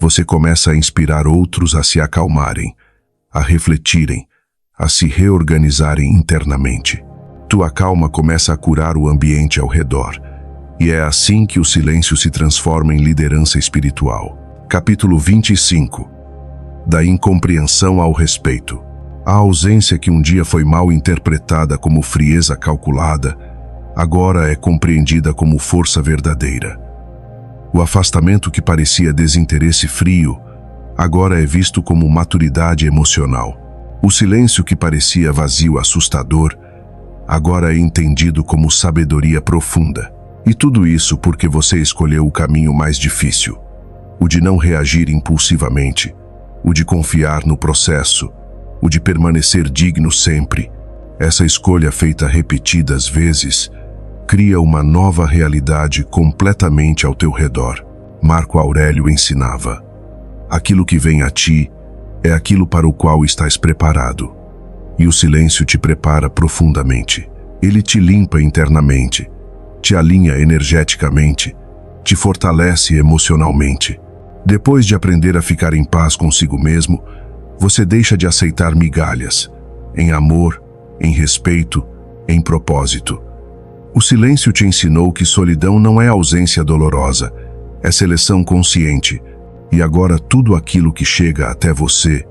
você começa a inspirar outros a se acalmarem, a refletirem, a se reorganizarem internamente. Tua calma começa a curar o ambiente ao redor, e é assim que o silêncio se transforma em liderança espiritual. Capítulo 25. Da incompreensão ao respeito. A ausência que um dia foi mal interpretada como frieza calculada, agora é compreendida como força verdadeira. O afastamento que parecia desinteresse frio, agora é visto como maturidade emocional. O silêncio que parecia vazio assustador, agora é entendido como sabedoria profunda. E tudo isso porque você escolheu o caminho mais difícil, o de não reagir impulsivamente, o de confiar no processo, o de permanecer digno sempre. Essa escolha feita repetidas vezes cria uma nova realidade completamente ao teu redor. Marco Aurélio ensinava: aquilo que vem a ti é aquilo para o qual estás preparado. E o silêncio te prepara profundamente. Ele te limpa internamente, te alinha energeticamente, te fortalece emocionalmente. Depois de aprender a ficar em paz consigo mesmo, você deixa de aceitar migalhas, em amor, em respeito, em propósito. O silêncio te ensinou que solidão não é ausência dolorosa, é seleção consciente, e agora tudo aquilo que chega até você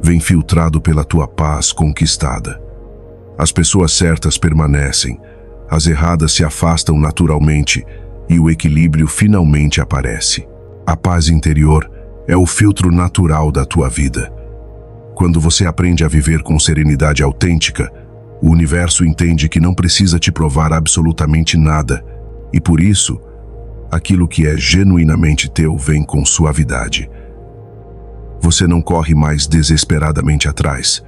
vem filtrado pela tua paz conquistada. As pessoas certas permanecem, as erradas se afastam naturalmente e o equilíbrio finalmente aparece. A paz interior é o filtro natural da tua vida. Quando você aprende a viver com serenidade autêntica, o universo entende que não precisa te provar absolutamente nada, e por isso, aquilo que é genuinamente teu vem com suavidade. Você não corre mais desesperadamente atrás,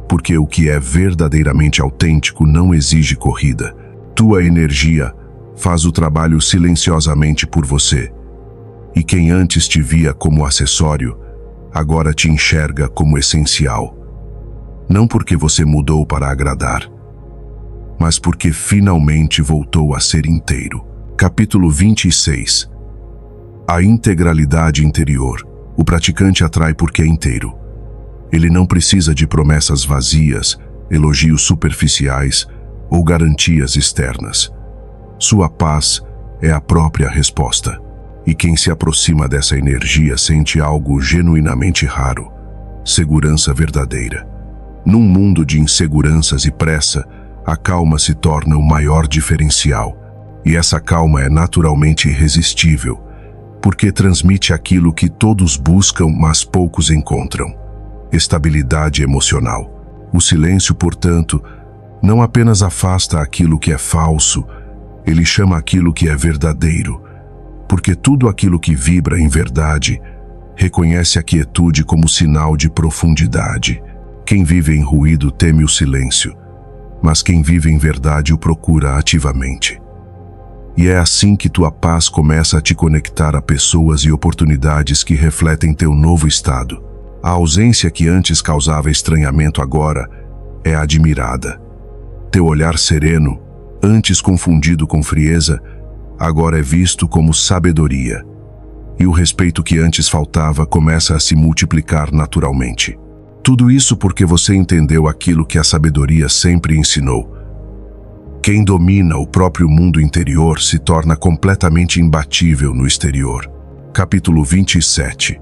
porque o que é verdadeiramente autêntico não exige corrida. Tua energia faz o trabalho silenciosamente por você, e quem antes te via como acessório, agora te enxerga como essencial. Não porque você mudou para agradar, mas porque finalmente voltou a ser inteiro. Capítulo 26. A integralidade interior. O praticante atrai porque é inteiro. Ele não precisa de promessas vazias, elogios superficiais ou garantias externas. Sua paz é a própria resposta. E quem se aproxima dessa energia sente algo genuinamente raro: segurança verdadeira. Num mundo de inseguranças e pressa, a calma se torna o maior diferencial. E essa calma é naturalmente irresistível, porque transmite aquilo que todos buscam, mas poucos encontram: estabilidade emocional. O silêncio, portanto, não apenas afasta aquilo que é falso, ele chama aquilo que é verdadeiro, porque tudo aquilo que vibra em verdade reconhece a quietude como sinal de profundidade. Quem vive em ruído teme o silêncio, mas quem vive em verdade o procura ativamente. E é assim que tua paz começa a te conectar a pessoas e oportunidades que refletem teu novo estado. A ausência que antes causava estranhamento agora é admirada. Teu olhar sereno, antes confundido com frieza, agora é visto como sabedoria. E o respeito que antes faltava começa a se multiplicar naturalmente. Tudo isso porque você entendeu aquilo que a sabedoria sempre ensinou. Quem domina o próprio mundo interior se torna completamente imbatível no exterior. Capítulo 27.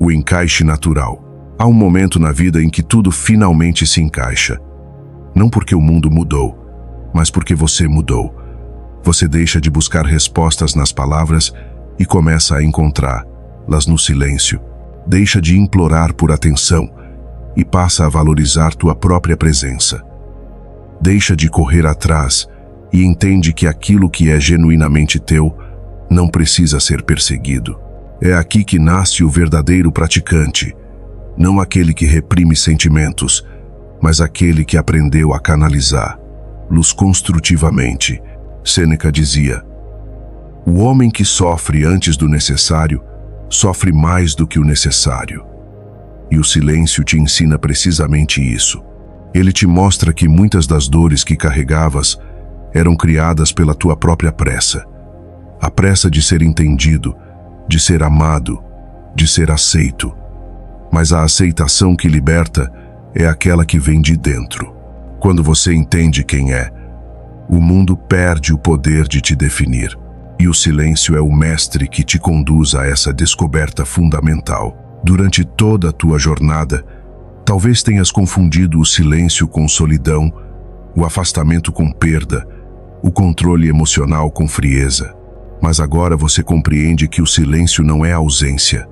O encaixe natural. Há um momento na vida em que tudo finalmente se encaixa. Não porque o mundo mudou, mas porque você mudou. Você deixa de buscar respostas nas palavras e começa a encontrá-las no silêncio. Deixa de implorar por atenção e passa a valorizar tua própria presença. Deixa de correr atrás e entende que aquilo que é genuinamente teu não precisa ser perseguido. É aqui que nasce o verdadeiro praticante, não aquele que reprime sentimentos, mas aquele que aprendeu a canalizá-los construtivamente. Sêneca dizia: o homem que sofre antes do necessário, sofre mais do que o necessário. E o silêncio te ensina precisamente isso. Ele te mostra que muitas das dores que carregavas eram criadas pela tua própria pressa. A pressa de ser entendido, de ser amado, de ser aceito. Mas a aceitação que liberta é aquela que vem de dentro. Quando você entende quem é, o mundo perde o poder de te definir. E o silêncio é o mestre que te conduz a essa descoberta fundamental. Durante toda a tua jornada, talvez tenhas confundido o silêncio com solidão, o afastamento com perda, o controle emocional com frieza. Mas agora você compreende que o silêncio não é ausência,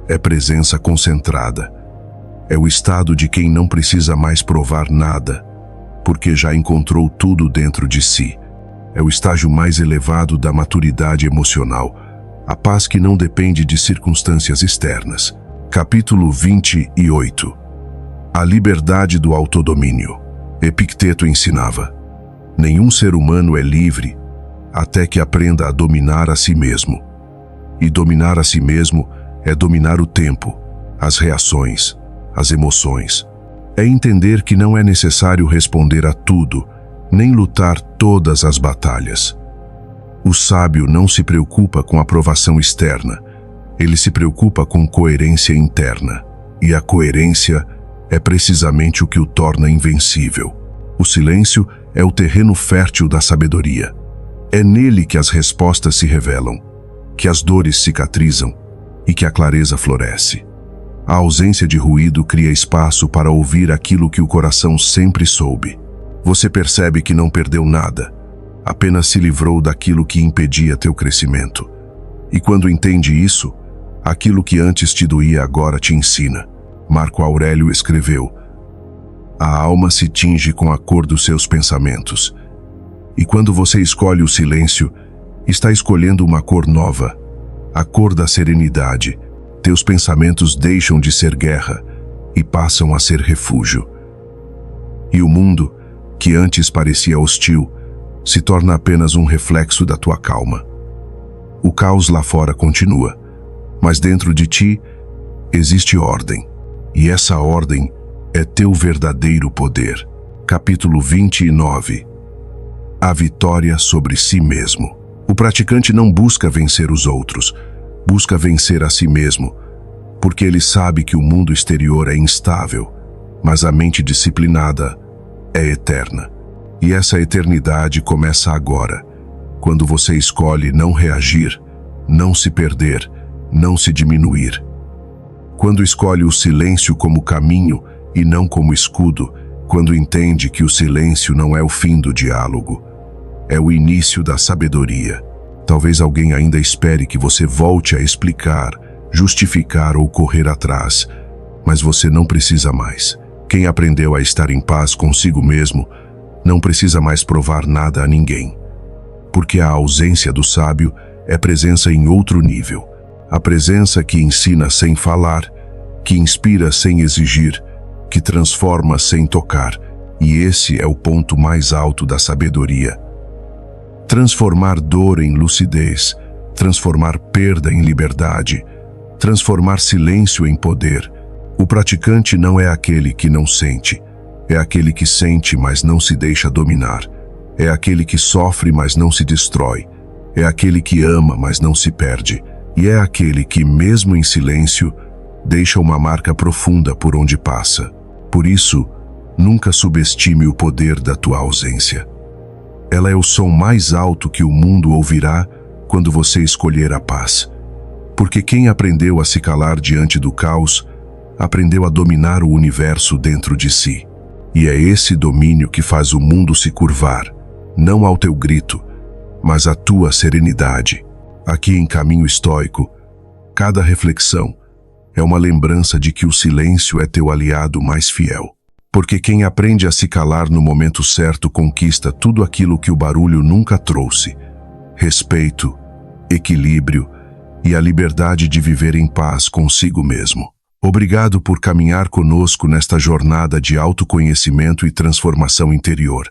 é presença concentrada. É o estado de quem não precisa mais provar nada, porque já encontrou tudo dentro de si. É o estágio mais elevado da maturidade emocional, a paz que não depende de circunstâncias externas. Capítulo 28. A liberdade do autodomínio. Epicteto ensinava: nenhum ser humano é livre até que aprenda a dominar a si mesmo. E dominar a si mesmo é dominar o tempo, as reações, as emoções. É entender que não é necessário responder a tudo, nem lutar todas as batalhas. O sábio não se preocupa com aprovação externa, ele se preocupa com coerência interna. E a coerência é precisamente o que o torna invencível. O silêncio é o terreno fértil da sabedoria. É nele que as respostas se revelam, que as dores cicatrizam e que a clareza floresce. A ausência de ruído cria espaço para ouvir aquilo que o coração sempre soube. Você percebe que não perdeu nada, apenas se livrou daquilo que impedia teu crescimento. E quando entende isso, aquilo que antes te doía agora te ensina. Marco Aurélio escreveu: a alma se tinge com a cor dos seus pensamentos. E quando você escolhe o silêncio, está escolhendo uma cor nova, a cor da serenidade. Teus pensamentos deixam de ser guerra e passam a ser refúgio. E o mundo, que antes parecia hostil, se torna apenas um reflexo da tua calma. O caos lá fora continua, mas dentro de ti existe ordem, e essa ordem é teu verdadeiro poder. Capítulo 29. A vitória sobre si mesmo. O praticante não busca vencer os outros, busca vencer a si mesmo, porque ele sabe que o mundo exterior é instável, mas a mente disciplinada é eterna. E essa eternidade começa agora, quando você escolhe não reagir, não se perder, não se diminuir. Quando escolhe o silêncio como caminho e não como escudo, quando entende que o silêncio não é o fim do diálogo, é o início da sabedoria. Talvez alguém ainda espere que você volte a explicar, justificar ou correr atrás, mas você não precisa mais. Quem aprendeu a estar em paz consigo mesmo não precisa mais provar nada a ninguém, porque a ausência do sábio é presença em outro nível. A presença que ensina sem falar, que inspira sem exigir, que transforma sem tocar, e esse é o ponto mais alto da sabedoria. Transformar dor em lucidez, transformar perda em liberdade, transformar silêncio em poder. O praticante não é aquele que não sente, é aquele que sente, mas não se deixa dominar. É aquele que sofre, mas não se destrói. É aquele que ama, mas não se perde. E é aquele que, mesmo em silêncio, deixa uma marca profunda por onde passa. Por isso, nunca subestime o poder da tua ausência. Ela é o som mais alto que o mundo ouvirá quando você escolher a paz. Porque quem aprendeu a se calar diante do caos, aprendeu a dominar o universo dentro de si. E é esse domínio que faz o mundo se curvar, não ao teu grito, mas à tua serenidade. Aqui em Caminho Estoico, cada reflexão é uma lembrança de que o silêncio é teu aliado mais fiel. Porque quem aprende a se calar no momento certo conquista tudo aquilo que o barulho nunca trouxe: respeito, equilíbrio e a liberdade de viver em paz consigo mesmo. Obrigado por caminhar conosco nesta jornada de autoconhecimento e transformação interior.